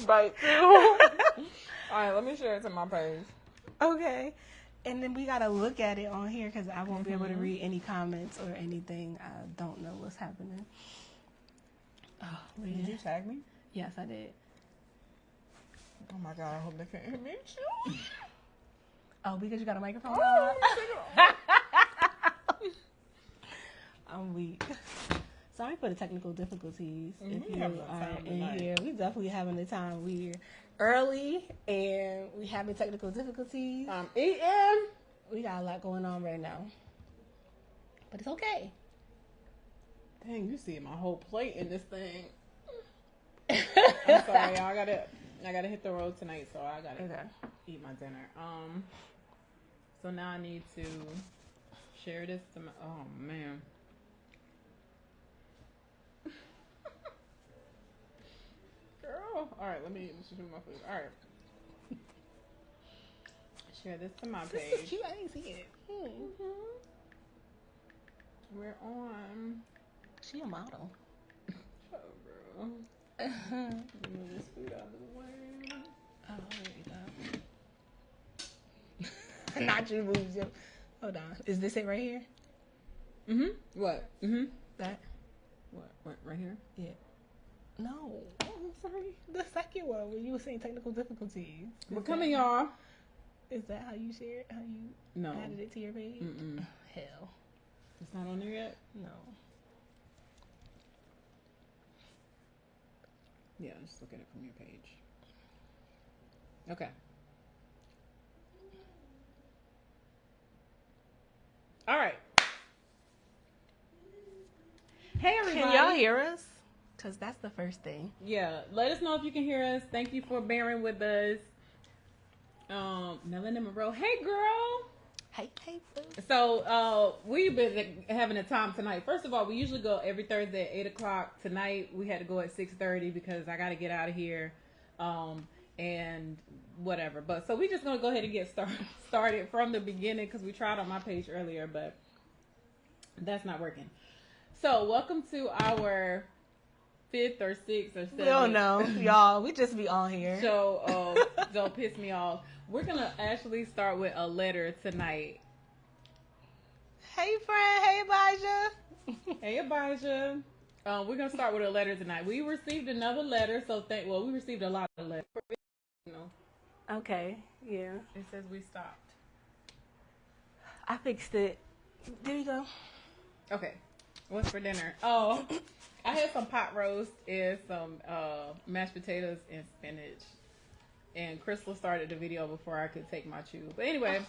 bite too. Alright, let me share it to my page. Okay. And then we got to look at it on here because I won't be able to read any comments or anything. I don't know what's happening. Oh, Did you tag me? Yes, I did. Oh my god, I hope they can't hear me too. Oh, because you got a microphone? I'm weak. Sorry for the technical difficulties. If you are in here, we definitely having the time. We're early and we having technical difficulties. Eating. We got a lot going on right now, but it's okay. Dang, you see my whole plate in this thing. I'm sorry, y'all. I gotta hit the road tonight, so I gotta eat my dinner. So now I need to share this to my. Oh man. Girl. All right, let me do my food. All right. Share this to my page. This is cute. I didn't see it. We're on. She a model. Oh, girl. Move this food out of the way. Oh, there you go. Not you, moves you. Hold on. Is this it right here? What? That? What? Right here? Yeah. No. Oh, I'm sorry. The second one where you were saying technical difficulties. We're coming, y'all. Is that how you share it? How you added it to your page? Hell. It's not on there yet? No. Yeah, just look at it from your page. Okay. All right. Hey, everybody. Can y'all hear us? Because that's the first thing. Yeah. Let us know if you can hear us. Thank you for bearing with us. Melinda Monroe. Hey, girl. Hey. So, we've been having a time tonight. First of all, we usually go every Thursday at 8 o'clock. Tonight, we had to go at 6:30 because I got to get out of here. And whatever. But so we're just going to go ahead and get started from the beginning because we tried on my page earlier, but that's not working. So, welcome to our 5th or 6th or 7th. We don't know, y'all. We just be on here. So, don't piss me off. We're going to actually start with a letter tonight. Hey, friend. Hey, Abijah. Hey, Abijah. We're going to start with a letter tonight. We received another letter, so we received a lot of letters. Okay, yeah. It says we stopped. I fixed it. There you go. Okay. What's for dinner? Oh, I had some pot roast and some mashed potatoes and spinach. And Crystal started the video before I could take my chew. But anyway,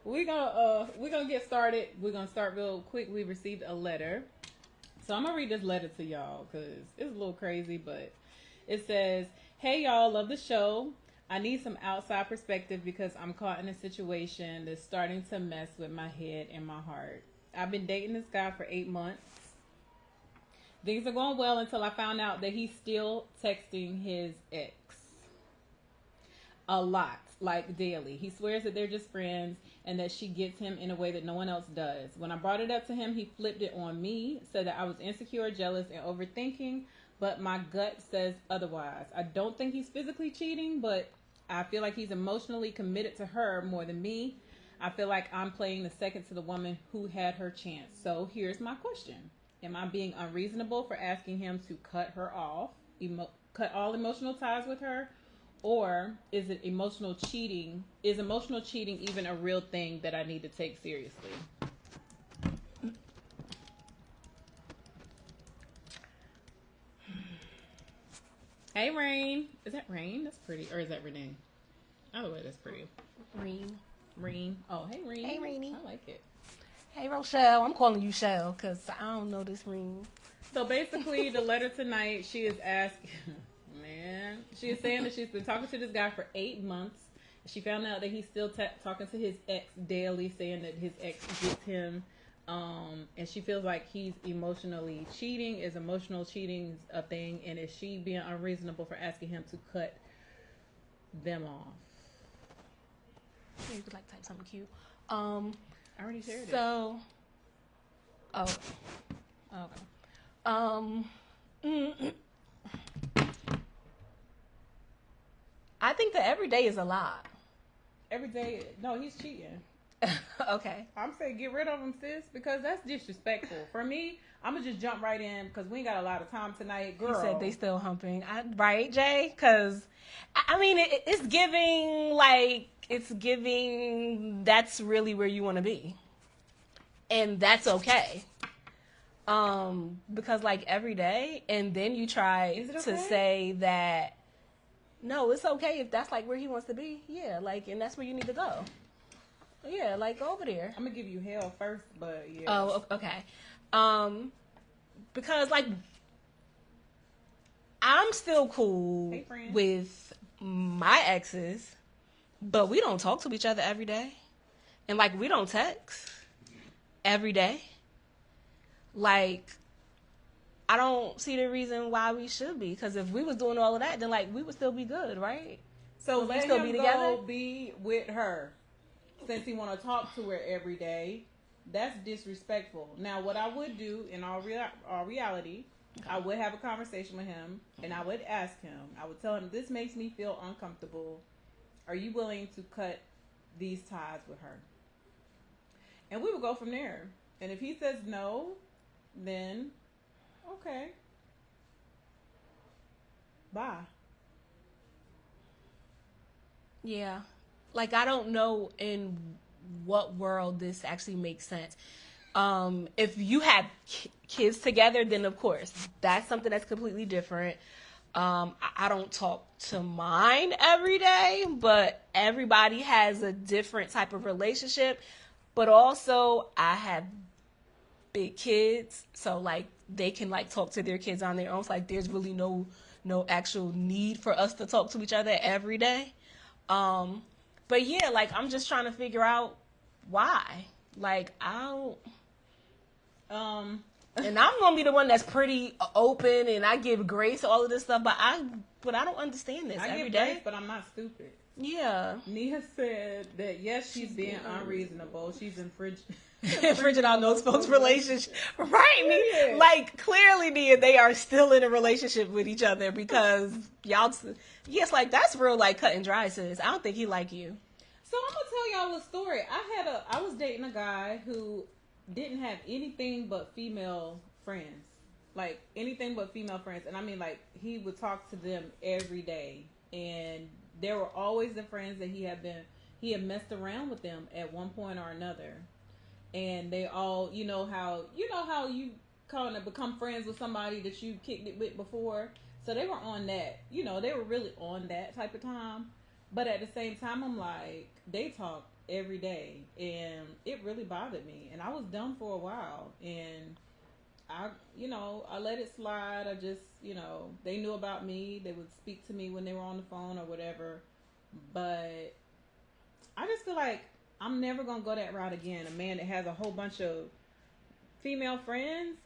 we're gonna get started. We're gonna start real quick. We received a letter. So I'm gonna read this letter to y'all because it's a little crazy, but it says, "Hey y'all, love the show. I need some outside perspective because I'm caught in a situation that's starting to mess with my head and my heart. I've been dating this guy for 8 months. Things are going well until I found out that he's still texting his ex. A lot, like daily. He swears that they're just friends and that she gets him in a way that no one else does. When I brought it up to him, he flipped it on me, said that I was insecure, jealous, and overthinking, but my gut says otherwise. I don't think he's physically cheating, but I feel like he's emotionally committed to her more than me. I feel like I'm playing the second to the woman who had her chance. So here's my question. Am I being unreasonable for asking him to cut her off, cut all emotional ties with her? Or is it emotional cheating? Is emotional cheating even a real thing that I need to take seriously?" Hey, Rain. Is that Rain? That's pretty. Or is that Renee? Either way, that's pretty. Rain. Oh, hey, Rain. Hey, Rainy. I like it. Hey, Rochelle. I'm calling you Shell because I don't know this ring. So basically, the letter tonight, she is asking, man, she is saying that she's been talking to this guy for 8 months. She found out that he's still talking to his ex daily, saying that his ex gets him. And she feels like he's emotionally cheating. Is emotional cheating a thing? And is she being unreasonable for asking him to cut them off? You could like type something cute. I already shared it. So, okay. I think that every day is a lot. Every day, no, he's cheating. Okay. I'm saying get rid of him, sis, because that's disrespectful. For me, I'm going to just jump right in because we ain't got a lot of time tonight. Girl. You said they still humping. Right, Jay? Because, I mean, it's giving that's really where you want to be. And that's okay. Because like every day, and then you try to say that, no, it's okay if that's like where he wants to be. Yeah, like, and that's where you need to go. Yeah, like go over there. I'm gonna give you hell first, but yeah. Oh, okay. Because like I'm still cool with my exes, but we don't talk to each other every day, and like we don't text every day. Like I don't see the reason why we should be. Because if we was doing all of that, then like we would still be good, right? So let him go be with her. Since he want to talk to her every day, that's disrespectful. Now, what I would do in all reality, I would have a conversation with him, and I would ask him. I would tell him, this makes me feel uncomfortable. Are you willing to cut these ties with her? And we would go from there. And if he says no, then okay. Bye. Yeah. Like, I don't know in what world this actually makes sense. If you have kids together, then of course, that's something that's completely different. I don't talk to mine every day, but everybody has a different type of relationship. But also, I have big kids, so like they can like talk to their kids on their own. So, like, there's really no actual need for us to talk to each other every day. But yeah, like, I'm just trying to figure out why. Like, I don't... and I'm going to be the one that's pretty open, and I give grace to all of this stuff, but I don't understand this every day. Grace, but I'm not stupid. Yeah. Nia said that, yes, she's being unreasonable. She's infringing on those folks' relationship. Right, Nia. Like, clearly, Nia, they are still in a relationship with each other because y'all... Yes, like, that's real, like, cut and dry, sis. I don't think he like you. So I'm gonna tell y'all a story. I was dating a guy who didn't have anything but female friends. Like, anything but female friends. And I mean, like, he would talk to them every day. And there were always the friends that he had messed around with them at one point or another. And they all, you know how you kind of become friends with somebody that you kicked it with before. So they were on that, they were really on that type of time. But at the same time, I'm like, they talk every day, and it really bothered me. And I was done for a while, and I let it slide. I just, they knew about me. They would speak to me when they were on the phone or whatever. But I just feel like I'm never going to go that route again. A man that has a whole bunch of female friends,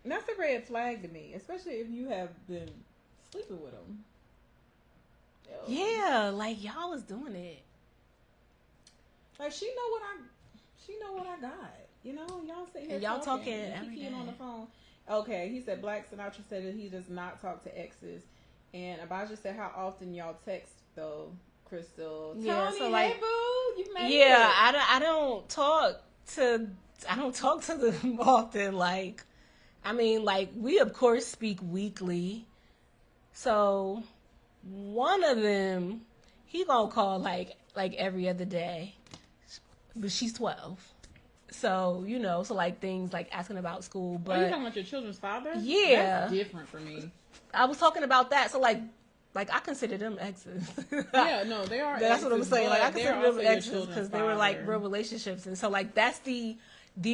that's a red flag to me, especially if you have been sleeping with them. Yeah, like, y'all is doing it. Like, she know what I got. Y'all sit here and y'all talking every day on the phone. Okay, he said Black Sinatra said that he does not talk to exes. And Abijah said, how often y'all text though, Crystal? Yeah, Tony, so like, hey boo, you made it. I don't talk to them often. Like, I mean, like, we of course speak weekly. So one of them, he gonna call like every other day, but she's 12. So, so like things like asking about school. But you talking about your children's father? Yeah. That's different for me. I was talking about that. So like I consider them exes. Yeah, no, they are. That's what I'm saying. Like, I consider them exes because they were like real relationships. And so like that's the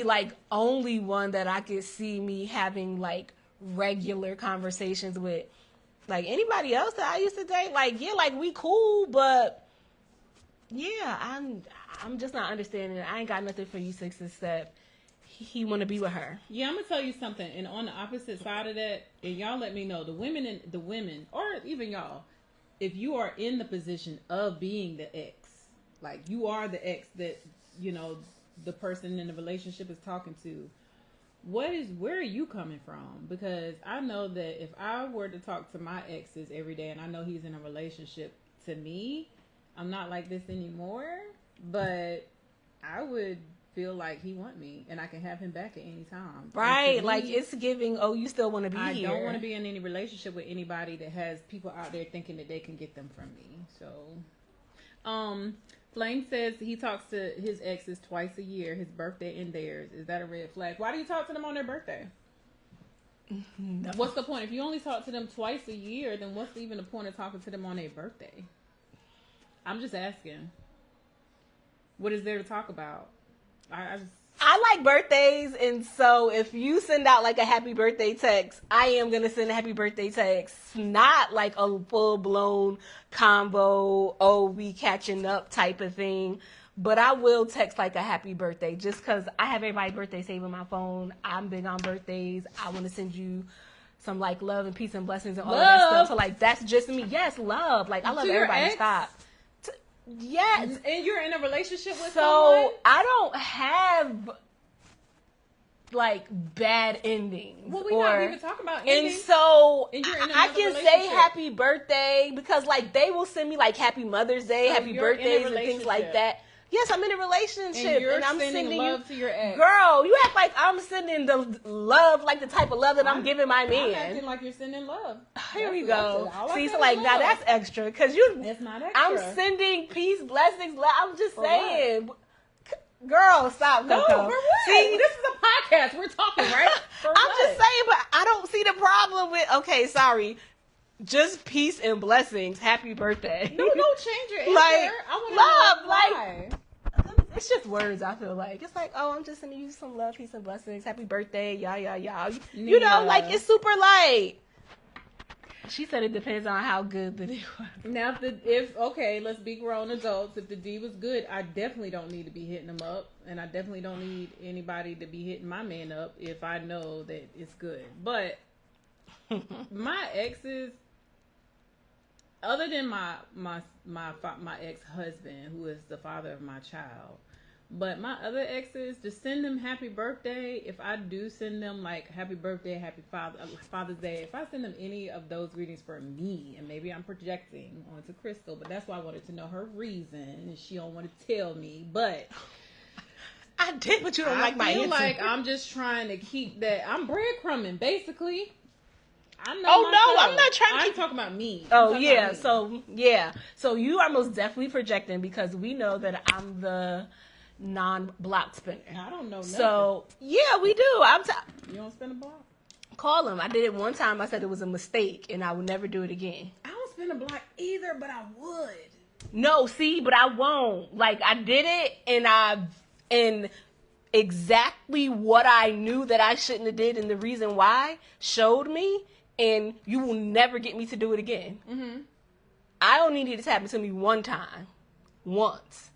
like only one that I could see me having like regular conversations with. Like, anybody else that I used to date, like, yeah, like, we cool, but, yeah, I'm just not understanding it. I ain't got nothing for you, Six, except he want to be with her. Yeah, I'm going to tell you something. And on the opposite side of that, and y'all let me know, the women, or even y'all, if you are in the position of being the ex, like, you are the ex that, the person in the relationship is talking to, where are you coming from? Because I know that if I were to talk to my exes every day and I know he's in a relationship, to me, I'm not like this anymore, but I would feel like he want me and I can have him back at any time. Right. Me, like it's giving, oh, you still want to be I here. I don't want to be in any relationship with anybody that has people out there thinking that they can get them from me. So, Flame says he talks to his exes twice a year, his birthday and theirs. Is that a red flag? Why do you talk to them on their birthday? No. What's the point? If you only talk to them twice a year, then what's even the point of talking to them on their birthday? I'm just asking. What is there to talk about? I like birthdays, and so if you send out like a happy birthday text, I am gonna send a happy birthday text. Not like a full blown combo, oh, we catching up type of thing. But I will text like a happy birthday just because I have everybody's birthday saved on my phone. I'm big on birthdays. I want to send you some like love and peace and blessings and all of that stuff. So like that's just me. Yes, love. Like I love everybody. Stop. Yes. And you're in a relationship with someone? So I don't have like bad endings. Well, we're not even talking about endings. And so and you're in I can say happy birthday because like they will send me like happy Mother's Day, so happy birthdays and things like that. Yes, I'm in a relationship and I'm sending love to your ex. Girl, you act like I'm sending the love, like the type of love that I'm giving my man. I'm acting like you're sending love. Here we go. See, so like now that's extra because It's not extra. I'm sending peace, blessings. I'm just saying. What? Girl, stop. No, for what? See, this is a podcast. We're talking, right? I'm just saying, but I don't see the problem with. Okay, sorry. Just peace and blessings. Happy birthday. No, don't change your answer. Like, I love, like, it's just words, I feel like. It's like, oh, I'm just sending you some love, peace, and blessings. Happy birthday, yah. You know, like, it's super light. She said it depends on how good the D was. Now, okay, let's be grown adults. If the D was good, I definitely don't need to be hitting him up. And I definitely don't need anybody to be hitting my man up if I know that it's good. But my exes, other than my ex-husband, who is the father of my child, but my other exes, to send them happy birthday, if I do send them like happy birthday, happy Father's Day, if I send them any of those greetings for me, and maybe I'm projecting onto Crystal, but that's why I wanted to know her reason, and she don't want to tell me, but I did, but you don't like my answer. I feel like I'm just trying to keep that. I'm breadcrumbing, basically. I know I'm not trying to keep talking about me. Oh yeah, so you are most definitely projecting because we know that I'm the non-block spinner. I don't know nothing. So yeah, we do. You don't spin a block? Call him. I did it one time. I said it was a mistake and I would never do it again. I don't spin a block either, but I would. No, see, but I won't. Like I did it and exactly what I knew that I shouldn't have did and the reason why showed me. And you will never get me to do it again. Mm-hmm. I only need it to happen to me one time. Once.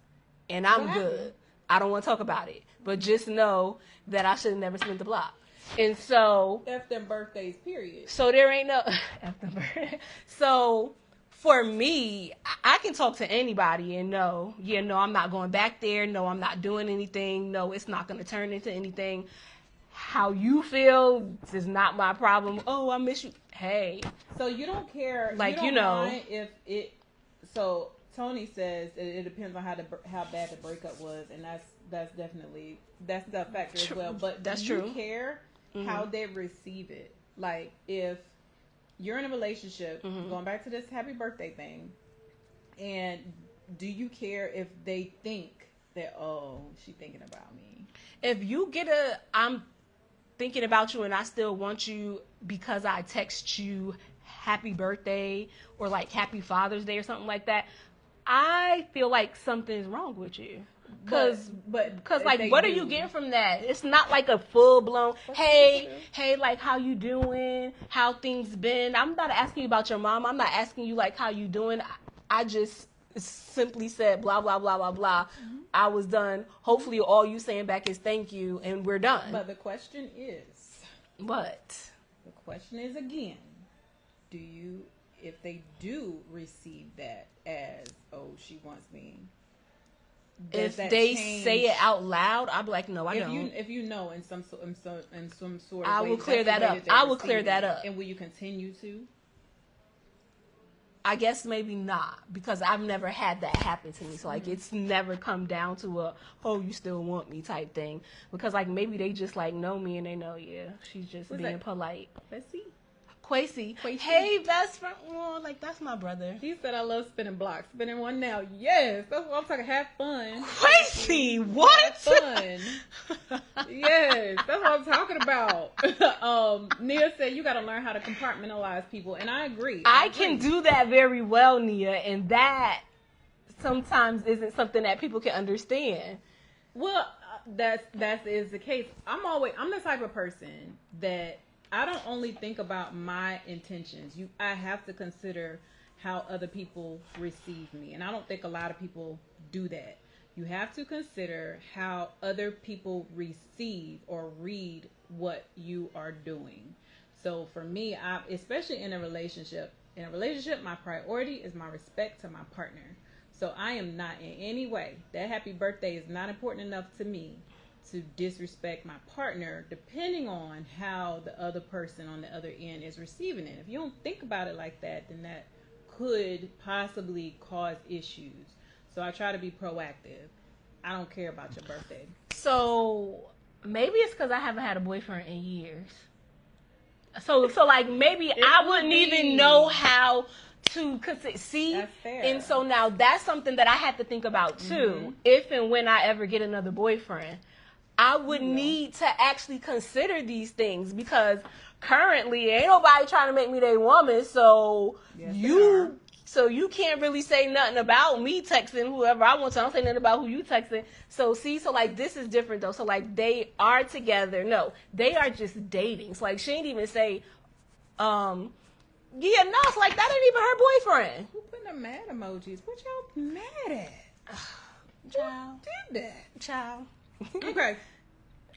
And I'm good. I don't want to talk about it. But just know that I should have never spent the block. And so... F them birthdays, period. So there ain't no... F them birthdays. So for me, I can talk to anybody and know, I'm not going back there. No, I'm not doing anything. No, it's not going to turn into anything. How you feel is not my problem. Oh, I miss you. Hey. So you don't care. Like, you don't mind if it. So Tony says it depends on how bad the breakup was, and that's definitely the factor as well. But that's do you true. care how they receive it? Like if you're in a relationship, going back to this happy birthday thing, and do you care if they think that she's thinking about me? If you get I'm thinking about you and I still want you because I text you happy birthday or like happy Father's Day or something like that, I feel like something's wrong with you. Because like, what are you getting from that? It's not like a full blown, hey, like how you doing? How things been? I'm not asking you about your mom. I'm not asking you like how you doing. I just simply said blah, blah, blah, blah, blah. Mm-hmm. I was done. Hopefully all you saying back is thank you and we're done. But the question is. What? The question is again, if they do receive that as, she wants me. If they say it out loud, I'll be like, no, I don't. If you know in some sort of I way, will clear that up. I will clear that up. And will you continue to? I guess maybe not, because I've never had that happen to me. So like it's never come down to a, oh, you still want me type thing. Because like maybe they just like know me and they know, yeah, she's just Who's being that? polite. Let's see. Quasi. Quasi. Hey, best friend. Oh, like that's my brother. He said I love spinning blocks. Spinning one now. Yes, that's what I'm talking. Have fun. Quasi, what? Have fun. Yes, that's what I'm talking about. Nia said you got to learn how to compartmentalize people, and I agree. I can do that very well, Nia, and that sometimes isn't something that people can understand. Well, that is the case. I'm the type of person that I don't only think about my intentions. I have to consider how other people receive me, and I don't think a lot of people do that. You have to consider how other people receive or read what you are doing. So for me, especially in a relationship, my priority is my respect to my partner. So I am not in any way, that happy birthday is not important enough to me to disrespect my partner, depending on how the other person on the other end is receiving it. If you don't think about it like that, then that could possibly cause issues. So I try to be proactive. I don't care about your birthday. So maybe it's because I haven't had a boyfriend in years. So like maybe I wouldn't even know how to see. That's fair. And so now that's something that I have to think about too. If and when I ever get another boyfriend, I would need to actually consider these things, because currently ain't nobody trying to make me their woman. So Yes, you can't really say nothing about me texting whoever I want to. I don't say nothing about who you texting. So like this is different though. So like they are together. No, they are just dating. So like she ain't even say, yeah, no, it's like that ain't even her boyfriend. Who putting the mad emojis? What y'all mad at? Child. Who did that? Child. Okay.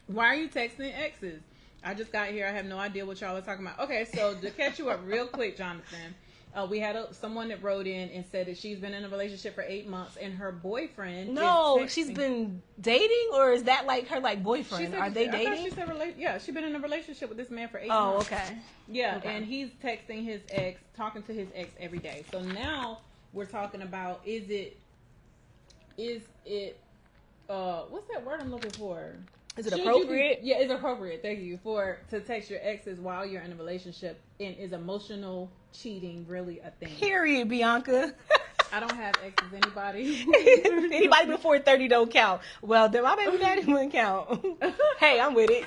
Why are you texting exes? I just got here. I have no idea what y'all are talking about. Okay, so to catch you up real quick, Jonathan, we had someone that wrote in and said that she's been in a relationship for 8 months and her boyfriend. No, she's been dating, or is that like her boyfriend? Said, are they I dating? thought she said yeah, she's been in a relationship with this man for 8 Oh, months. okay. Yeah, Okay. and he's texting his ex, talking to his ex every day. So now we're talking about is it what's that word I'm looking for? Is it appropriate? Yeah, it's appropriate. Thank you to text your exes while you're in a relationship. And is emotional cheating really a thing? Period, Bianca. I don't have exes. Anybody? Anybody before 30 don't count. Well, then my baby daddy wouldn't count. Hey, I'm with it.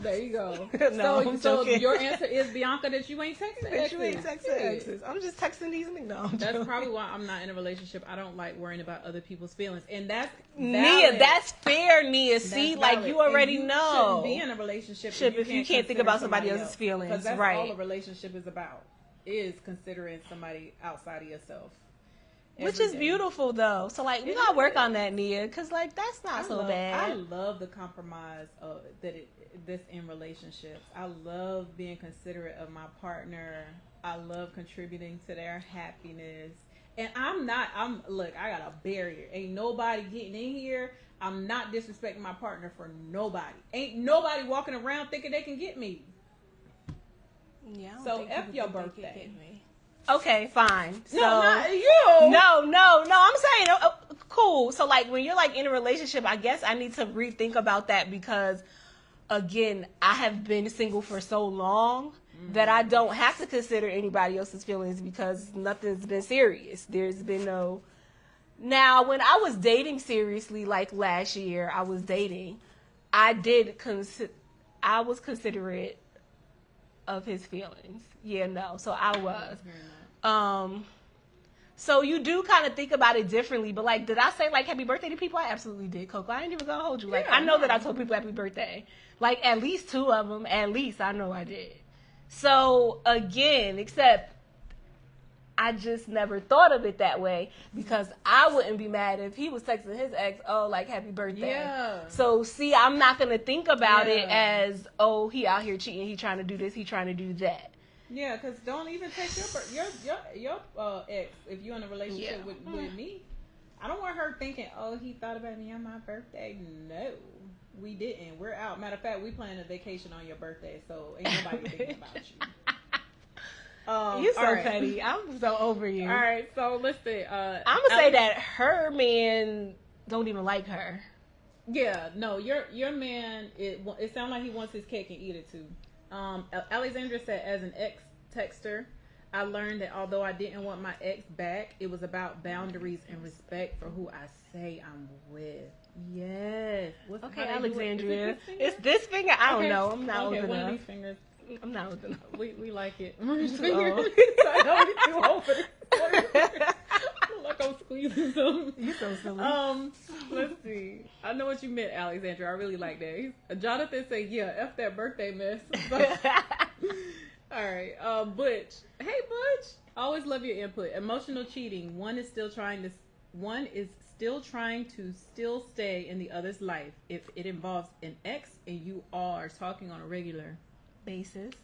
There you go. No, I'm so joking. your answer is, Bianca, that you ain't texting exes. You ain't texting exes. I'm just texting these niggas. No, That's probably why I'm not in a relationship. I don't like worrying about other people's feelings, and that's Nia, valid. that's fair, Nia. See, That's like valid. you already And you know. shouldn't be in a relationship if you can't think about somebody else's else. feelings, Because that's right? all a relationship is about, is considering somebody outside of yourself. Which every is day. beautiful though. So like we It gotta work is. on that, Nia, because like that's not so bad. I love the compromise of this in relationships. I love being considerate of my partner. I love contributing to their happiness. And look, I got a barrier. Ain't nobody getting in here. I'm not disrespecting my partner for nobody. Ain't nobody walking around thinking they can get me. Yeah. I don't So think F people your think they birthday. can get me. Okay, fine. So, No, not you. No. I'm saying, cool. So, like, when you're like in a relationship, I guess I need to rethink about that, because, again, I have been single for so long that I don't have to consider anybody else's feelings, because nothing's been serious. There's been no. Now, when I was dating seriously, like last year, I was considerate of his feelings. Yeah, no. So I was. So you do kind of think about it differently, but like, did I say like happy birthday to people? I absolutely did, Coco. I ain't even gonna hold you. Like, Yeah, I know no. that I told people happy birthday. Like, at least 2 of them. At least I know I did. So again, except I just never thought of it that way, because I wouldn't be mad if he was texting his ex, oh, like happy birthday. Yeah. So see, I'm not gonna think about it Yeah. as, oh, he out here cheating, he trying to do this, he trying to do that. Yeah, because don't even take your ex if you're in a relationship with me. I don't want her thinking, oh, he thought about me on my birthday. No, we didn't. We're out. Matter of fact, we planning a vacation on your birthday, so ain't nobody thinking about you. You're so all right. petty. I'm so over you. All right, so listen. I'm gonna say that her man don't even like her. Yeah, no, your man. It sounds like he wants his cake and eat it too. Alexandra said, as an ex texter, I learned that although I didn't want my ex back, it was about boundaries and respect for who I say I'm with. Yes. Okay, Alexandria. It's this finger. I don't know. I'm not old one enough. of these fingers. I'm not old enough. We like it. Too old. I know we too old for this. I look like I'm squeezing something. You so silly. Let's see. I know what you meant, Alexandra. I really like that. Jonathan said, "Yeah, f that birthday mess." All right, Butch. Hey, Butch. I always love your input. Emotional cheating. One is still trying to still stay in the other's life. If it involves an ex and you are talking on a regular basis,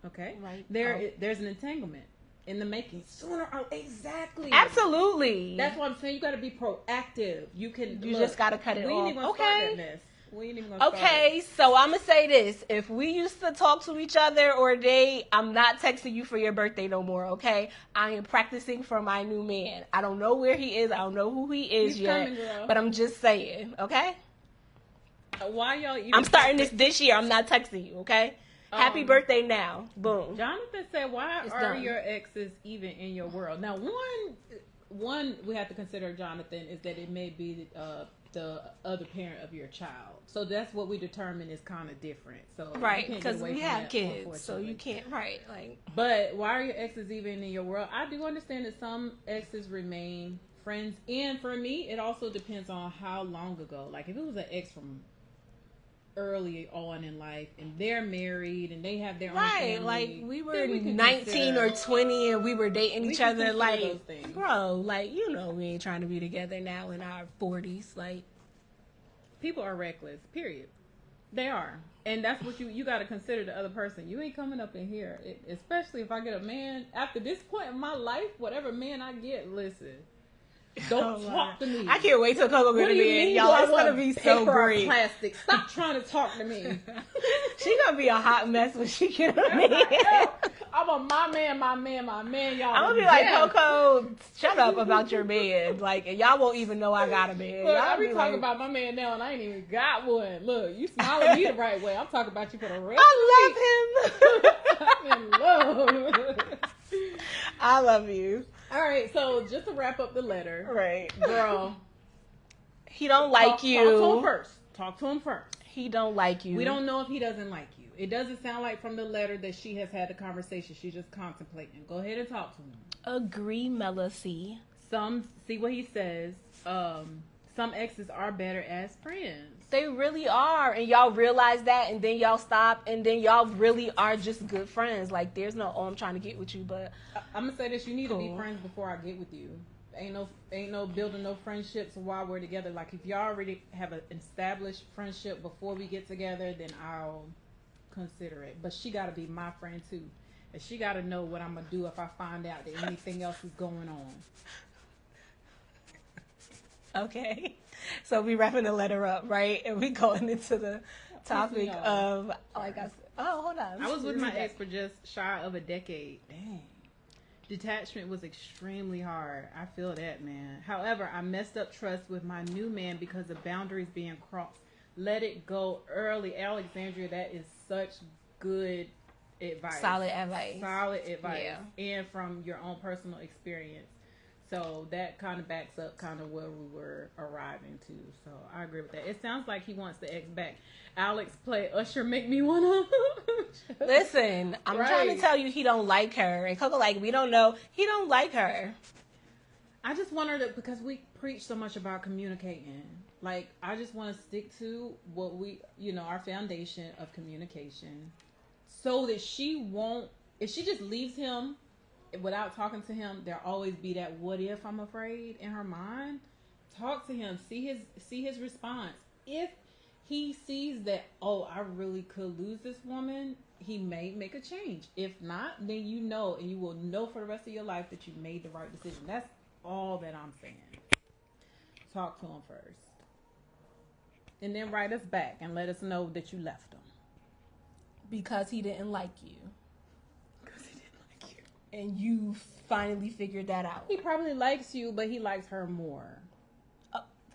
okay, right? There's an entanglement in the making. Exactly. Absolutely. That's what I'm saying. You got to be proactive. You just got to cut it off. We ain't even gonna start that mess. We ain't even gonna okay, so I'm gonna say this: if we used to talk to each other or date, I'm not texting you for your birthday no more. Okay, I am practicing for my new man. I don't know where he is. I don't know who he is yet, but I'm just saying. Okay. Why y'all? I'm starting this year. I'm not texting you. Okay. Happy birthday now. Boom. Jonathan said, "Why are your exes even in your world?" Now, one we have to consider, Jonathan, is that it may be the other parent of your child. So that's what we determine is kind of different. So right, because we have kids, so you can't like. But why are your exes even in your world? I do understand that some exes remain friends, and for me, it also depends on how long ago. Like if it was an ex from early on in life and they're married and they have their own family, like we were 19 or 20 and we were dating each other, like bro, like we ain't trying to be together now in our 40s. Like people are reckless, period. They are, and that's what you got to consider the other person. You ain't coming up in here, especially if I get a man after this point in my life. Whatever man I get, listen, don't talk to me. I can't wait till Coco gonna be in. Y'all, it's gonna be so great. Plastic. Stop trying to talk to me. She gonna be a hot mess when she get a man. I'm a my man, y'all. I'm gonna be like, Coco, shut up about your man. Like, and y'all won't even know I got a man. Look, y'all I be talking about my man now, and I ain't even got one. Look, you smile at me the right way. I'm talking about you for the rest. I love him. I'm in love. I love you. All right, so just to wrap up the letter, right, girl, he don't like you. Talk to him first. He don't like you. We don't know if he doesn't like you. It doesn't sound like from the letter that she has had the conversation. She's just contemplating. Go ahead and talk to him. Agree, Melissa. See what he says. Some exes are better as friends. They really are, and y'all realize that, and then y'all stop, and then y'all really are just good friends. Like, there's no, I'm trying to get with you, but I'm gonna say this: you need to be friends before I get with you. Ain't no building no friendships while we're together. Like, if y'all already have an established friendship before we get together, then I'll consider it. But she got to be my friend too, and she got to know what I'm gonna do if I find out that anything else is going on. Okay, so we wrapping the letter up, right? And we going into the topic of, like I said, hold on. I was with my ex for just shy of a decade. Dang. Detachment was extremely hard. I feel that, man. However, I messed up trust with my new man because of boundaries being crossed. Let it go early. Alexandria, that is such good advice. Solid advice. Yeah. And from your own personal experience. So that kind of backs up kind of where we were arriving to. So I agree with that. It sounds like he wants the ex back. Alex play Usher make me wanna. Listen, I'm trying to tell you he don't like her. And Coco like, we don't know. He don't like her. I just wonder that because we preach so much about communicating. Like, I just want to stick to what we, our foundation of communication. So that she won't, if she just leaves him without talking to him, there'll always be that what if, I'm afraid, in her mind. Talk to him. See his response. If he sees that, I really could lose this woman, he may make a change. If not, then and you will know for the rest of your life that you made the right decision. That's all that I'm saying. Talk to him first. And then write us back and let us know that you left him. Because he didn't like you. and you finally figured that out. He probably likes you, but he likes her more.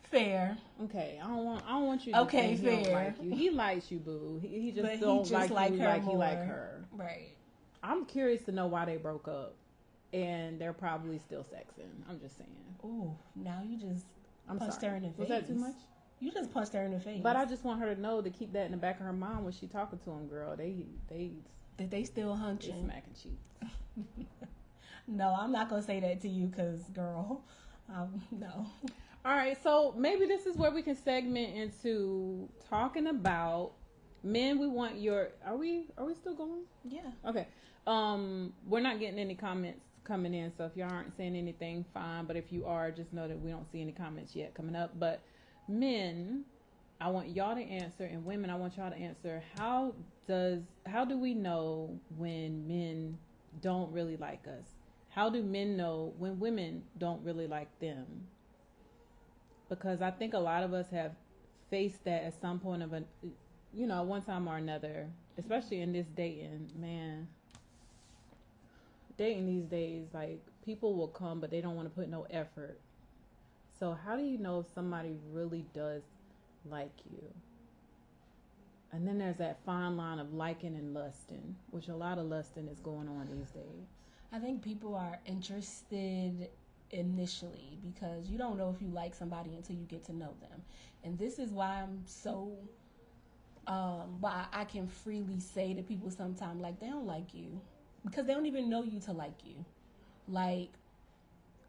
Fair. Okay, I don't want you to think he don't like you. He likes you, boo. He just don't like you like he like her. Right. I'm curious to know why they broke up, and they're probably still sexing. I'm just saying. Ooh, now you just punched her in the face. Was that too much? You just punched her in the face. But I just want her to know to keep that in the back of her mind when she talking to him, girl. They still hunching. They smacking cheeks. No, I'm not gonna say that to you, cause girl, no. All right, so maybe this is where we can segment into talking about men. We want your. Are we still going? Yeah. Okay. We're not getting any comments coming in, so if y'all aren't saying anything, fine. But if you are, just know that we don't see any comments yet coming up. But men, I want y'all to answer, and women, I want y'all to answer. How do we know when men don't really like us? How do men know when women don't really like them? Because I think a lot of us have faced that at some point of one time or another, especially in this dating, man. Dating these days, like, people will come, but they don't want to put no effort. So how do you know if somebody really does like you? And then there's that fine line of liking and lusting, which a lot of lusting is going on these days. I think people are interested initially because you don't know if you like somebody until you get to know them. And this is why I'm so why I can freely say to people sometimes, like, they don't like you because they don't even know you to like you. Like,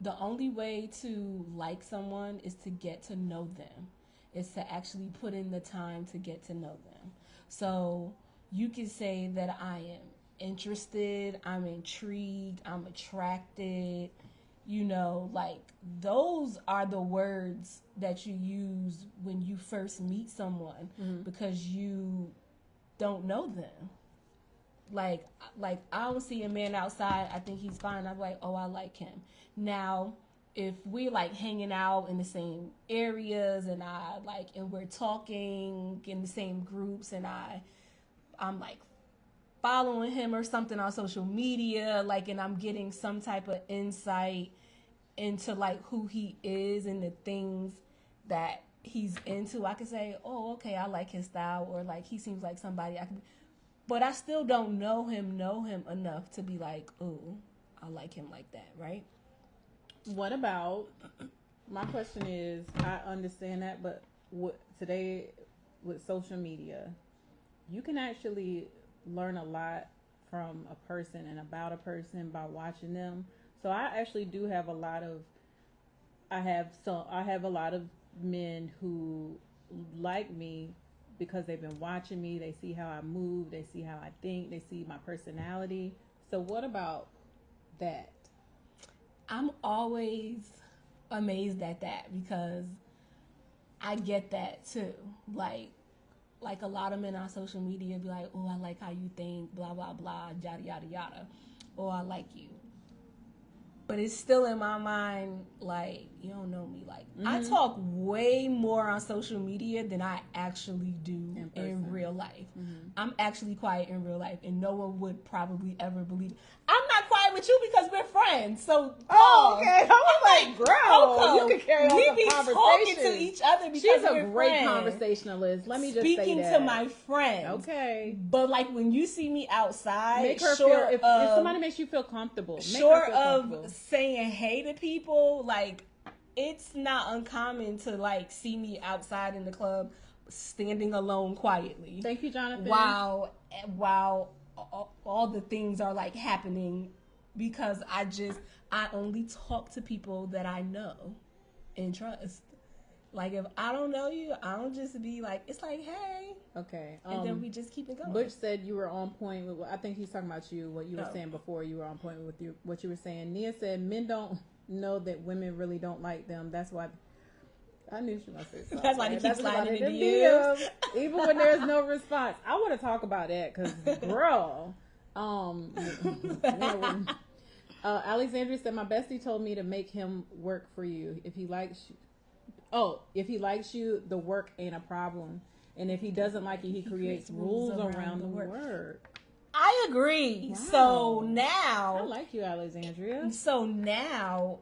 the only way to like someone is to get to know them. Is to actually put in the time to get to know them. So you can say that I am interested, I'm intrigued, I'm attracted. You know, like, those are the words that you use when you first meet someone because you don't know them. Like I don't see a man outside, I think he's fine, I'm like, oh, I like him. Now, if we're like hanging out in the same areas and we're talking in the same groups and I'm like following him or something on social media, like, and I'm getting some type of insight into like who he is and the things that he's into, I could say, oh, okay, I like his style, or like he seems like somebody I can, but I still don't know him enough to be like, oh, I like him like that, right? What about, my question is, I understand that, but today with social media, you can actually learn a lot from a person and about a person by watching them. So I actually do have a lot of men who like me because they've been watching me. They see how I move, they see how I think, they see my personality. So what about that? I'm always amazed at that because I get that too. Like a lot of men on social media be like, oh, I like how you think, blah, blah, blah, yada, yada, yada. Or I like you. But it's still in my mind, like, you don't know me. Like, I talk way more on social media than I actually do in real life. I'm actually quiet in real life, and no one would probably ever believe it. I'm not quiet with you because we're friends. So, okay. I was like, girl, Coco, you can carry on we be conversation. talking to each other because she's a we're great friends. conversationalist. Let me just Speaking say that. to my friends. Okay. But like when you see me outside, make her feel. If somebody makes you feel comfortable, short of saying hey to people, like, it's not uncommon to like see me outside in the club standing alone quietly. Thank you, Jonathan. While all the things are like happening, because I only talk to people that I know and trust. Like, if I don't know you, I don't just be like, it's like, hey. Okay. And then we just keep it going. Butch said you were on point with, I think he's talking about you, what you were saying before. You were on point with what you were saying. Nia said men don't know that women really don't like them. That's why. I knew she must say something. That's why they keep sliding in the DMs. Even when there's no response. I want to talk about that because, girl, Alexandria said, my bestie told me to make him work for you. If he likes you, the work ain't a problem. And if he doesn't like you, he creates rules around the work. I agree. Wow. So now, I like you, Alexandria. So now,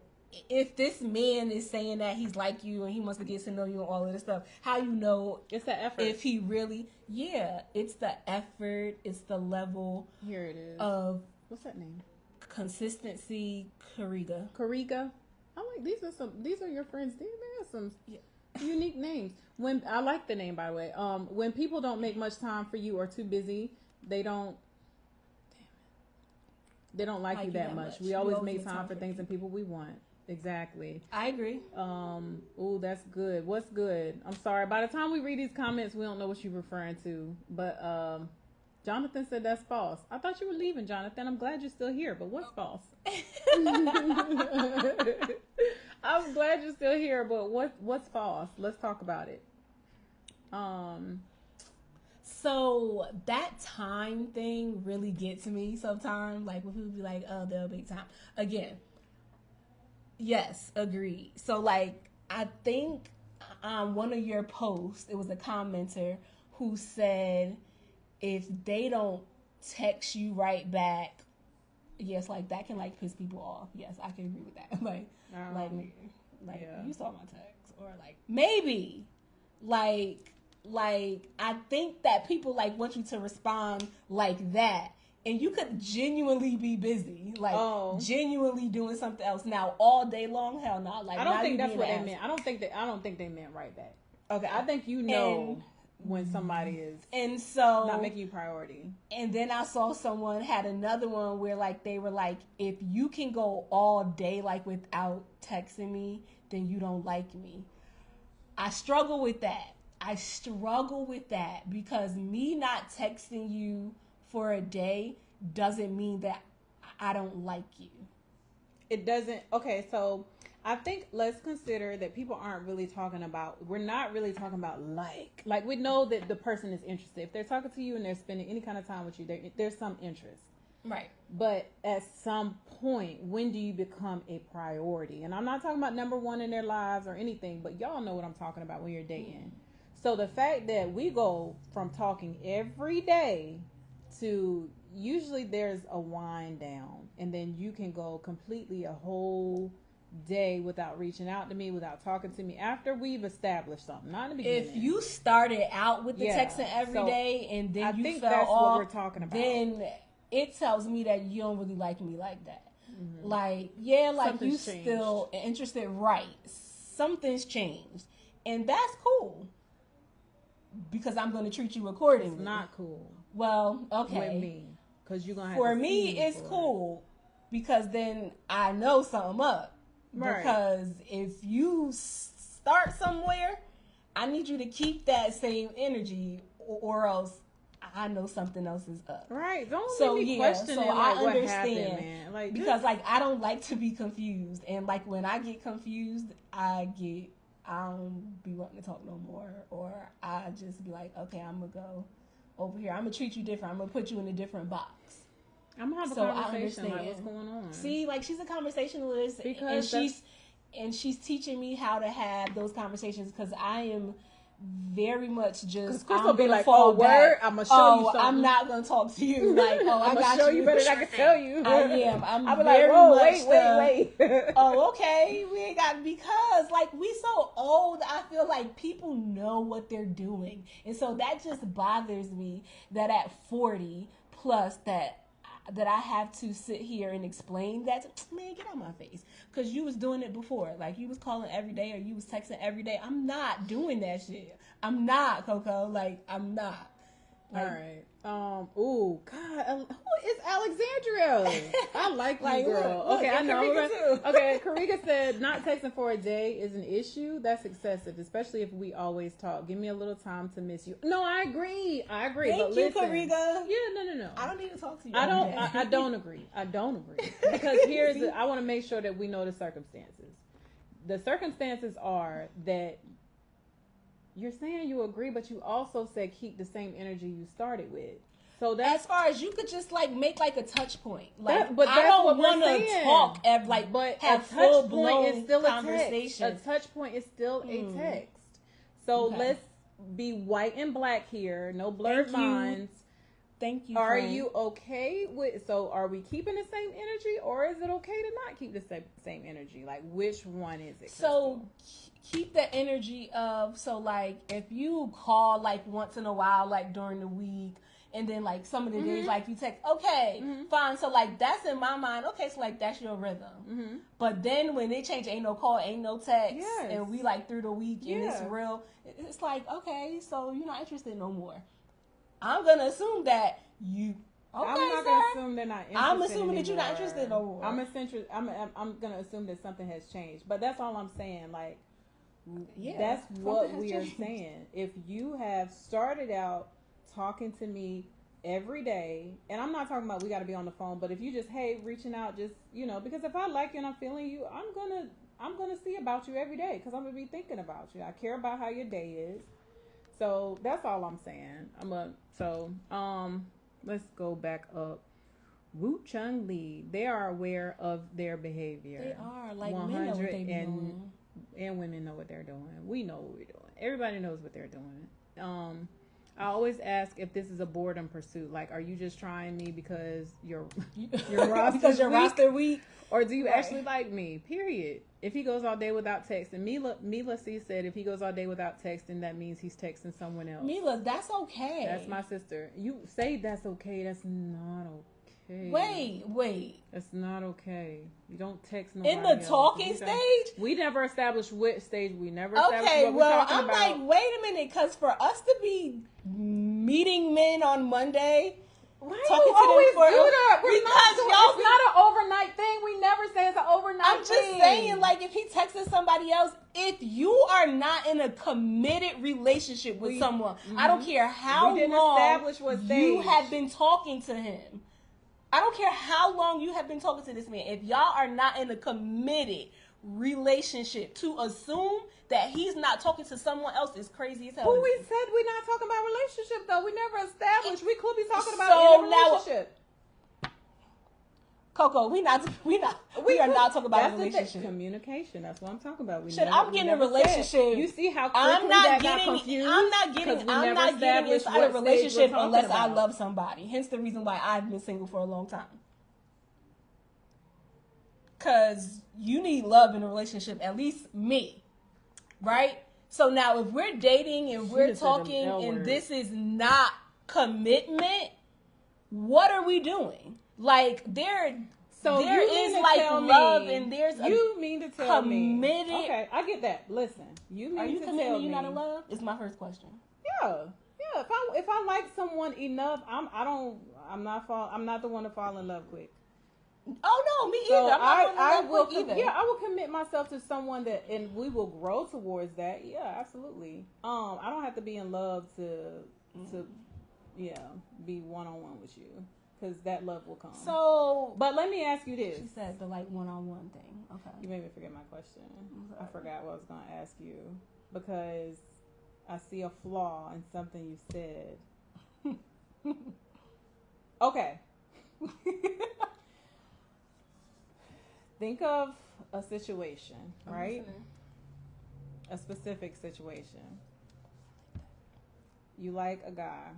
if this man is saying that he's like you and he wants to get to know you and all of this stuff, how you know It's the effort. if he really? Yeah, it's the effort. It's the level. Here it is. Of what's that name? Consistency. Kariga. I like these are your friends. They have some unique names. When I like the name, by the way. When people don't make much time for you or too busy, they don't. They don't like you that much. We always make time for things and people we want. Exactly. I agree. Oh, that's good. What's good? I'm sorry. By the time we read these comments, we don't know what you're referring to. But Jonathan said that's false. I thought you were leaving, Jonathan. I'm glad you're still here. But what's false? I'm glad you're still here. But what's false? Let's talk about it. So that time thing really gets to me sometimes. Like when people be like, "Oh, they'll big time." Again, yes, agreed. So like, I think on one of your posts, it was a commenter who said, if they don't text you right back, yes, like that can like piss people off. Yes, I can agree with that. Like yeah. You saw my text, or like maybe, like I think that people like want you to respond like that, and you could genuinely be busy, like genuinely doing something else. Now all day long, hell no. Like I don't think that's what they meant. I don't think they meant right back. Okay, I think when somebody is and so not making you priority. And then I saw someone had another one where like they were like, if you can go all day like without texting me, then you don't like me. I struggle with that because me not texting you for a day doesn't mean that I don't like you. It doesn't. Okay, so I think let's consider that people aren't really talking about, we're not really talking about like we know that the person is interested. If they're talking to you and they're spending any kind of time with you, there's some interest. Right. But at some point, when do you become a priority? And I'm not talking about number one in their lives or anything, but y'all know what I'm talking about when you're dating. So the fact that we go from talking every day to usually there's a wind down, and then you can go completely a whole day without reaching out to me, without talking to me after we've established something, not in the beginning. If you started out with the texting every day and then you fell off, what we're talking about. Then it tells me that you don't really like me like that. Mm-hmm. Like, yeah, like something's you changed. Still interested, right? Something's changed, and that's cool because I'm going to treat you accordingly. It's not cool. Well, okay. With me, because you're gonna have for to me, it's cool because then I know something up. Right. Because if you start somewhere, I need you to keep that same energy, or else I know something else is up. Right. Don't make me question it. I understand, man. Like, because like I don't like to be confused, and like when I get confused, I don't be wanting to talk no more, or I just be like, okay, I'm gonna go over here. I'm gonna treat you different. I'm gonna put you in a different box. I'm gonna have a conversation like what's going on. See, like she's a conversationalist, and she's teaching me how to have those conversations because I am very much just. Crystal be like, "Oh, word, I'm gonna show you something. I'm not gonna talk to you. Like, oh, I'm gonna show you better than I can tell you. I am. I'm be like, whoa, wait. Oh, okay. We ain't got because like we so old. I feel like people know what they're doing, and so that just bothers me. That at 40 plus that I have to sit here and explain that. Man, get out my face. Because you was doing it before. Like, you was calling every day or you was texting every day. I'm not doing that shit. I'm not, Coco. Like, I'm not. Like, all right. Oh, God. Who is Alexandria? I like you, girl. Look, okay, I know. Too. Okay, Karika said not texting for a day is an issue. That's excessive, especially if we always talk. Give me a little time to miss you. No, I agree. Thank but you, listen. Karika. Yeah, no. I don't need to talk to you. I don't agree. Because I want to make sure that we know the circumstances. The circumstances are that you're saying you agree, but you also said keep the same energy you started with. So that's as far as you could just like make like a touch point. Like, but I don't want to talk but have full blown conversation. A touch point is still a text. So let's be white and black here. No blurred lines. Thank you. Are friend. you okay with? So, are we keeping the same energy, or is it okay to not keep the same energy? Like, which one is it? So keep the energy of, so like if you call like once in a while, like during the week, and then like some of the days like you text, okay, fine. So like that's in my mind, okay, so like that's your rhythm. But then when they change, ain't no call, ain't no text, and we like through the week and it's real, it's like, okay, so you're not interested no more. I'm gonna assume that you. Okay, I'm not gonna assume they're not interested. I'm assuming that you're not interested no more. I'm gonna assume that something has changed, but that's all I'm saying. Like, yeah, that's what we are saying. If you have started out talking to me every day, and I'm not talking about we got to be on the phone, but if you just reaching out, just because if I like you and I'm feeling you, I'm gonna see about you every day because I'm gonna be thinking about you. I care about how your day is. So that's all I'm saying. Let's go back up. Wu Chung Lee, they are aware of their behavior. They are, like, men know what they doing. And women know what they're doing. We know what we're doing. Everybody knows what they're doing. I always ask if this is a boredom pursuit. Like, are you just trying me because your roster weak, or do you actually like me? Period. If he goes all day without texting, Mila C said if he goes all day without texting, that means he's texting someone else. Mila, that's okay. That's my sister. You say that's okay. That's not okay. Wait. That's not okay. You don't text nobody in the talking stage. We never established which stage. We never established what we're talking about. I'm like, wait a minute, because for us to be meeting men on Monday. Why do you always do that? It's not an overnight thing. We never say it's an overnight thing. I'm just saying, like, if he texted somebody else, if you are not in a committed relationship with someone, I don't care how long you have been talking to him. I don't care how long you have been talking to this man. If y'all are not in a committed relationship, to assume that he's not talking to someone else is crazy as hell. Who we said we're not talking about relationship though? We never established. We could be talking about in a relationship. Coco, we are not talking about a relationship. Communication. That's what I'm talking about. I'm getting a relationship. You see how quickly that got confused? I'm not getting inside a relationship unless I love somebody. Hence the reason why I've been single for a long time. Because you need love in a relationship, at least me. Right? So now if we're dating and we're talking and this is not commitment, what are we doing? Like there is like love and there's you mean to tell committed. Me. Okay, I get that. Listen, you mean are you to committed tell me you're me. not in love? It's my first question. Yeah. If I like someone enough, I'm not the one to fall in love quick. Oh no, me either. So I will either. Yeah, I will commit myself to someone and we will grow towards that. Yeah, absolutely. I don't have to be in love to be one-on-one with you, because that love will come. So, but let me ask you this. She said the like one-on-one thing. Okay. You made me forget my question. I forgot what I was going to ask you because I see a flaw in something you said. Okay. Think of a situation, right? A specific situation. You like a guy.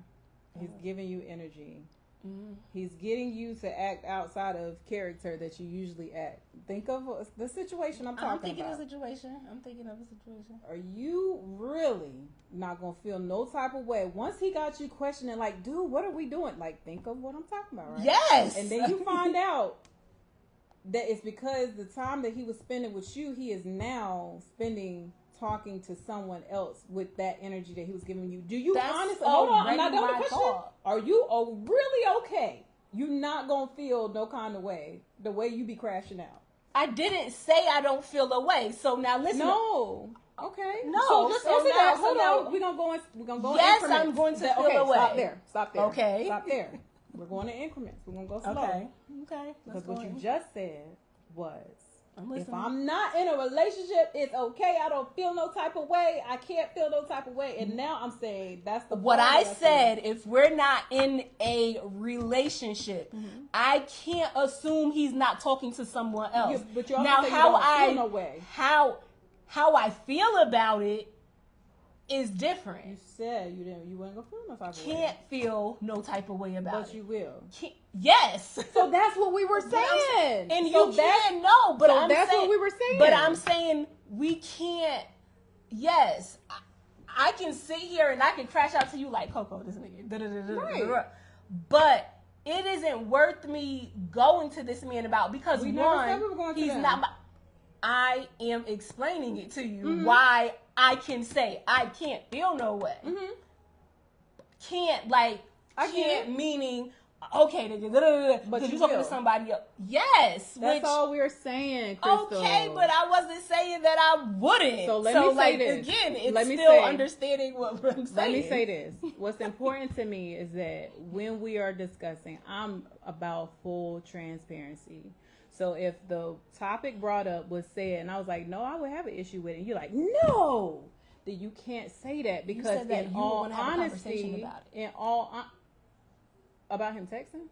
He's giving you energy. Mm-hmm. He's getting you to act outside of character that you usually act. Think of the situation I'm talking about. I'm thinking of a situation. Are you really not going to feel no type of way? Once he got you questioning, like, dude, what are we doing? Like, think of what I'm talking about, right? Yes! And then you find out that it's because the time that he was spending with you, he is now spending talking to someone else with that energy that he was giving you. Do you honestly, hold on, I'm not done with the question. Are you really okay? You're not going to feel no kind of way, the way you be crashing out. I didn't say I don't feel a way. So now listen. No. Okay. No. So just answer that. Hold on. We're going to go yes, in increments. I'm going to feel a way. Stop there. Okay. Stop there. We're going to increments. We're going to go slow. Okay. Because what you just said was, if I'm not in a relationship, it's okay. I don't feel no type of way. I can't feel no type of way. And now I'm saying that's the what I said. If we're not in a relationship, I can't assume he's not talking to someone else. But you also now, how I feel no way. How I feel about it is different. You said you weren't gonna feel no type of way. Can't feel no type of way about it. But you will. Yes. So that's what we were saying. And so you can't know, but so that's what we were saying. But I'm saying we can't. Yes, I can sit here and I can crash out to you like Coco, this nigga. Right. But it isn't worth me going to this man about because we never said we were one, going to he's them. not my. I am explaining it to you why I can say I can't feel no way. Mm-hmm. Can't like I can't get it. meaning okay, nigga, But you you talking will. to somebody else. Yes, That's which all we were saying, Crystal. okay, but I wasn't saying that I wouldn't. So let me say like, this. Again, it's Let me still say- understanding what I'm saying. Let me say this. What's important to me is that when we are discussing, I'm about full transparency. So if the topic brought up was said, and I was like, no, I would have an issue with it, and you're like, no, then you can't say that because said that in you all would wanna have a conversation honesty, about it. in all about him texting.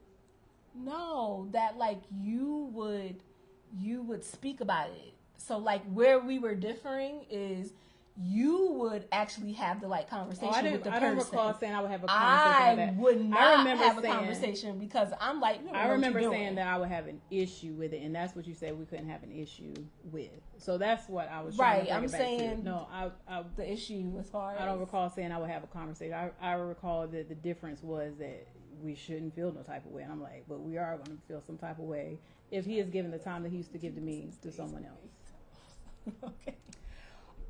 No, that like you would speak about it. So like where we were differing is you would actually have the like conversation with the person. I don't recall saying I would have a conversation I with that. would not I remember have a saying- conversation because I'm like, you don't know I what remember you're saying doing. that I would have an issue with it, and that's what you said we couldn't have an issue with. So that's what I was trying to Right, bring I'm it back saying to. No, the issue as far as I don't recall saying I would have a conversation. I recall that the difference was that we shouldn't feel no type of way, and I'm like, but we are going to feel some type of way if he is giving the time that he used to give to me to someone else. Okay.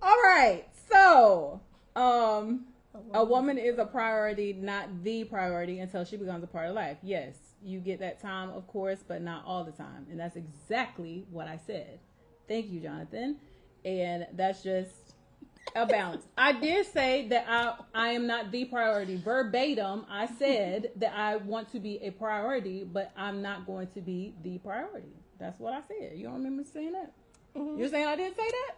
All right, so a woman is a priority, not the priority, until she becomes a part of life. Yes, you get that time, of course, but not all the time, and that's exactly what I said. Thank you, Jonathan, and that's just a balance. I did say that I am not the priority. Verbatim, I said that I want to be a priority, but I'm not going to be the priority. That's what I said. You don't remember saying that? Mm-hmm. You're saying I didn't say that?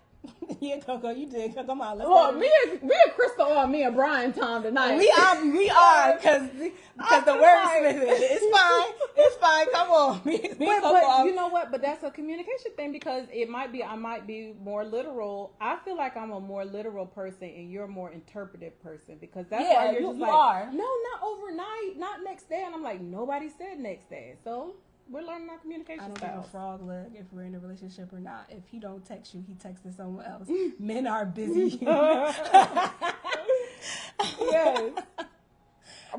Yeah, Coco, you did. Come on, let's Well, go. me and Crystal are me and Brian time tonight. We are, because the wordsmithing. It's fine. Come on, me and Coco But are- you know what? But that's a communication thing because I might be more literal. I feel like I'm a more literal person and you're a more interpretive person because that's Yeah, why you're you just like, are. no, not overnight, not next day. And I'm like, nobody said next day. So we're learning our communication I don't give a styles. frog leg if we're in a relationship or not. If he don't text you, he texted someone else. Men are busy. Yes.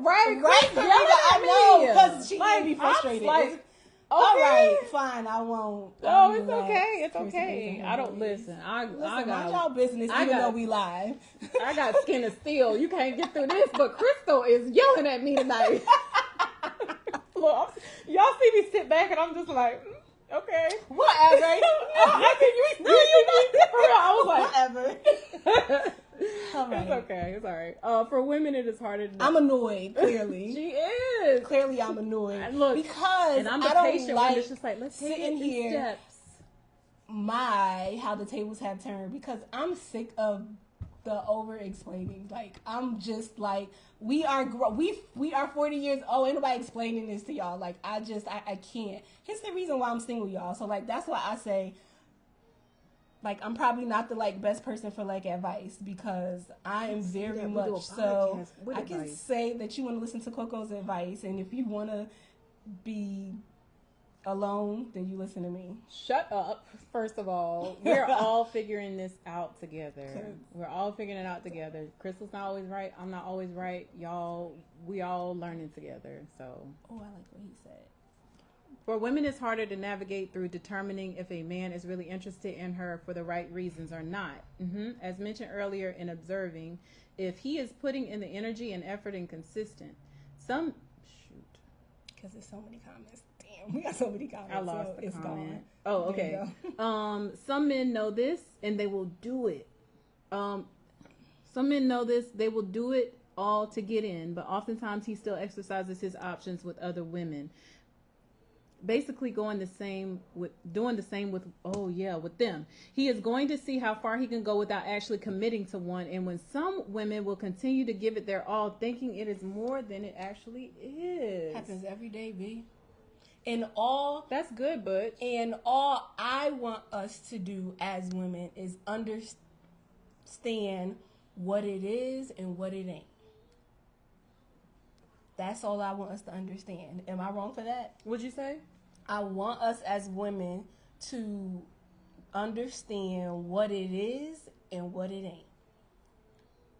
Right, Right, Crystal, girl, look at I know, me. because she Like, can be I'm frustrated. like, It's- All okay. right, fine, I won't. Oh, I'll it's relax. okay. It's Here's the okay. reason I don't why. listen. I Listen, mind got y'all business, I even got- though we live. I got skin of steel. You can't get through this, but Crystal is yelling at me tonight. Look, y'all see me sit back and I'm just like, okay. Whatever. I think you for real. I was like, Whatever. All it's right. okay. It's all right. For women, it is harder to. I'm annoyed, clearly. She is. Clearly, I'm annoyed. And look, because and I'm the I don't patient like one. It's just like let's take sitting it in here. steps. How the tables have turned, because I'm sick of the over explaining. Like, I'm just like, we are 40 years old. Ain't nobody explaining this to y'all. Like, I can't. Here's the reason why I'm single, y'all. So like, that's why I say, like, I'm probably not the like best person for like advice, because I am very that. We do a much so. podcast with I can advice. say that you want to listen to Coco's advice, and if you want to be alone, then you listen to me. Shut up. First of all, we're all figuring this out together. We're all figuring it out together. Crystal's not always right. I'm not always right. We all learning together. So Oh, I like what he said. for women, it's harder to navigate through determining if a man is really interested in her for the right reasons or not. As mentioned earlier in observing, if he is putting in the energy and effort and consistent. Because there's so many comments. Damn, we got so many comments. I lost so the it's comment. gone. Oh, There okay. you Some men know this and they will do it. Some men know this, they will do it all to get in, but oftentimes he still exercises his options with other women. Basically doing the same with with them. He is going to see how far he can go without actually committing to one, and when some women will continue to give it their all, thinking it is more than it actually is. Happens every day, B. And all That's good, Butch. I want us to do as women is understand what it is and what it ain't. That's all I want us to understand. Am I wrong for that? What'd you say? I want us as women to understand what it is and what it ain't.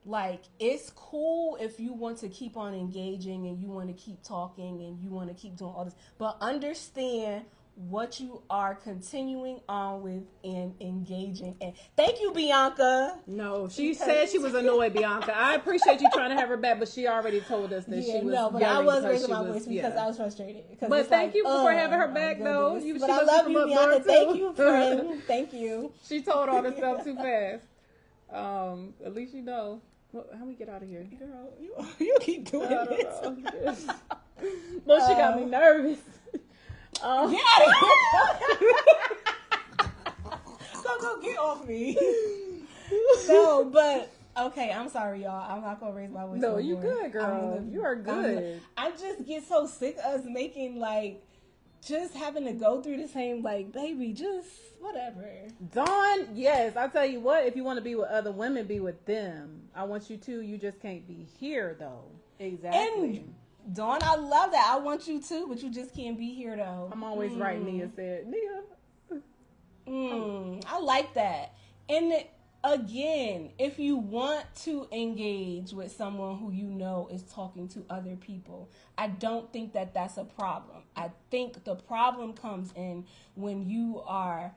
Like, it's cool if you want to keep on engaging and you want to keep talking and you want to keep doing all this, but understand what you are continuing on with and engaging. And thank you, Bianca. No, she said she was annoyed, Bianca. I appreciate you trying to have her back, but she already told us that she was. No, but I was raising my voice because I was frustrated. But thank you for having her back, though. But I love you, Bianca. Thank you, friend. Thank you. She told all the stuff too fast. At least you know. How we get out of here? Girl, you keep doing this. Well, she got me nervous. Get out of here. Go get off me. No, but okay, I'm sorry, y'all. I'm not gonna raise my voice. No, you good, girl. You are good. I just get so sick of us making just having to go through the same, baby, just whatever. Dawn, yes, I'll tell you what, if you want to be with other women, be with them. I want you to, you just can't be here, though. Exactly. And Dawn, I love that. I want you too, but you just can't be here, though. I'm always right, Nia said. Nia. I like that. And again, if you want to engage with someone who you know is talking to other people, I don't think that that's a problem. I think the problem comes in when you are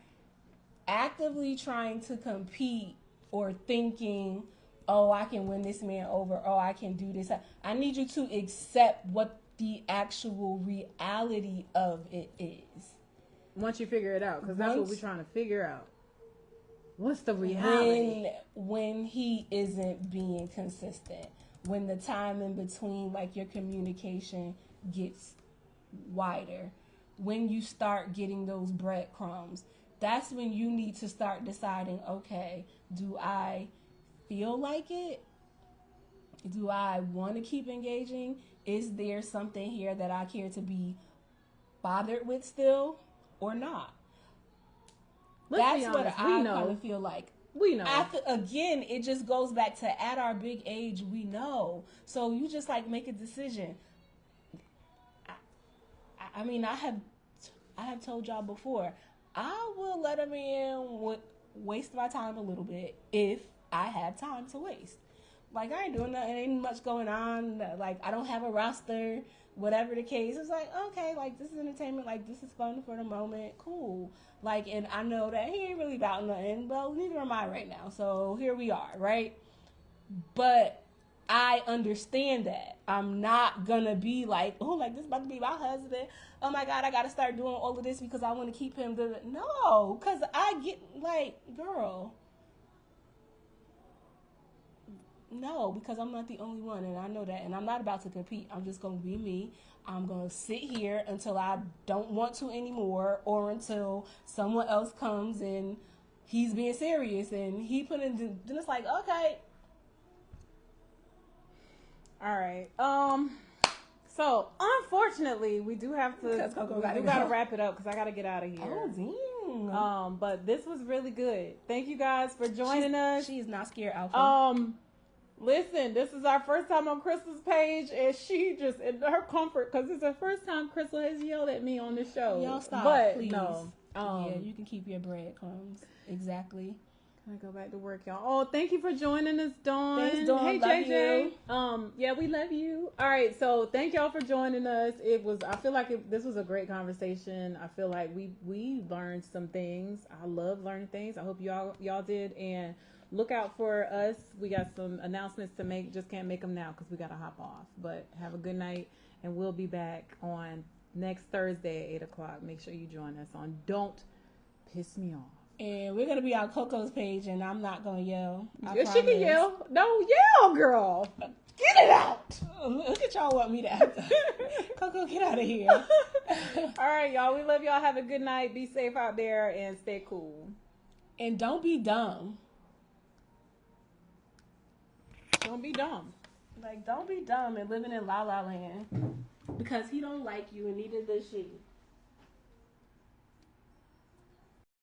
actively trying to compete or thinking, oh, I can win this man over, oh, I can do this. I need you to accept what the actual reality of it is. Once you figure it out, because that's what we're trying to figure out. What's the reality? When he isn't being consistent, when the time in between, your communication gets wider, when you start getting those breadcrumbs, that's when you need to start deciding, okay, do I feel like it? Do I want to keep engaging? Is there something here that I care to be bothered with still or not? That's what I kind of feel like. We know. Again, it just goes back to at our big age, we know. So you just make a decision. I mean, I have told y'all before, I will let a man waste my time a little bit if I have time to waste. I ain't doing nothing, ain't much going on. I don't have a roster, whatever the case. It's okay, this is entertainment, this is fun for the moment, cool. And I know that he ain't really about nothing, well, neither am I right now. So here we are, right? But I understand that. I'm not gonna be this about to be my husband. Oh my God, I gotta start doing all of this because I want to keep him. No, because I get girl. No, because I'm not the only one, and I know that, and I'm not about to compete. I'm just going to be me. I'm going to sit here until I don't want to anymore, or until someone else comes and he's being serious, and he put in, then it's okay. All right. So, unfortunately, we do have to, we got to wrap it up, because I got to get out of here. Oh, damn. But this was really good. Thank you guys for joining us. She's not scared, Alpha. Listen, this is our first time on Crystal's page, and she just, in her comfort, because it's the first time Crystal has yelled at me on the show. Y'all stop, please. No. Yeah, you can keep your breadcrumbs. Exactly. I go back to work, y'all. Oh, thank you for joining us, Dawn. Thanks, Dawn. Hey, love JJ. You. Yeah, we love you. All right, so thank y'all for joining us. I feel like this was a great conversation. I feel like we learned some things. I love learning things. I hope y'all did, and look out for us. We got some announcements to make. Just can't make them now because we got to hop off. But have a good night, and we'll be back on next Thursday at 8 o'clock. Make sure you join us on Don't Piss Me Off. And we're going to be on Coco's page, and I'm not going to yell. She can yell. No, yell, girl. Get it out. Look at y'all want me to have to. Coco, get out of here. All right, y'all. We love y'all. Have a good night. Be safe out there and stay cool. And don't be dumb. Don't be dumb. Don't be dumb and living in La La Land. Because he don't like you and neither does she.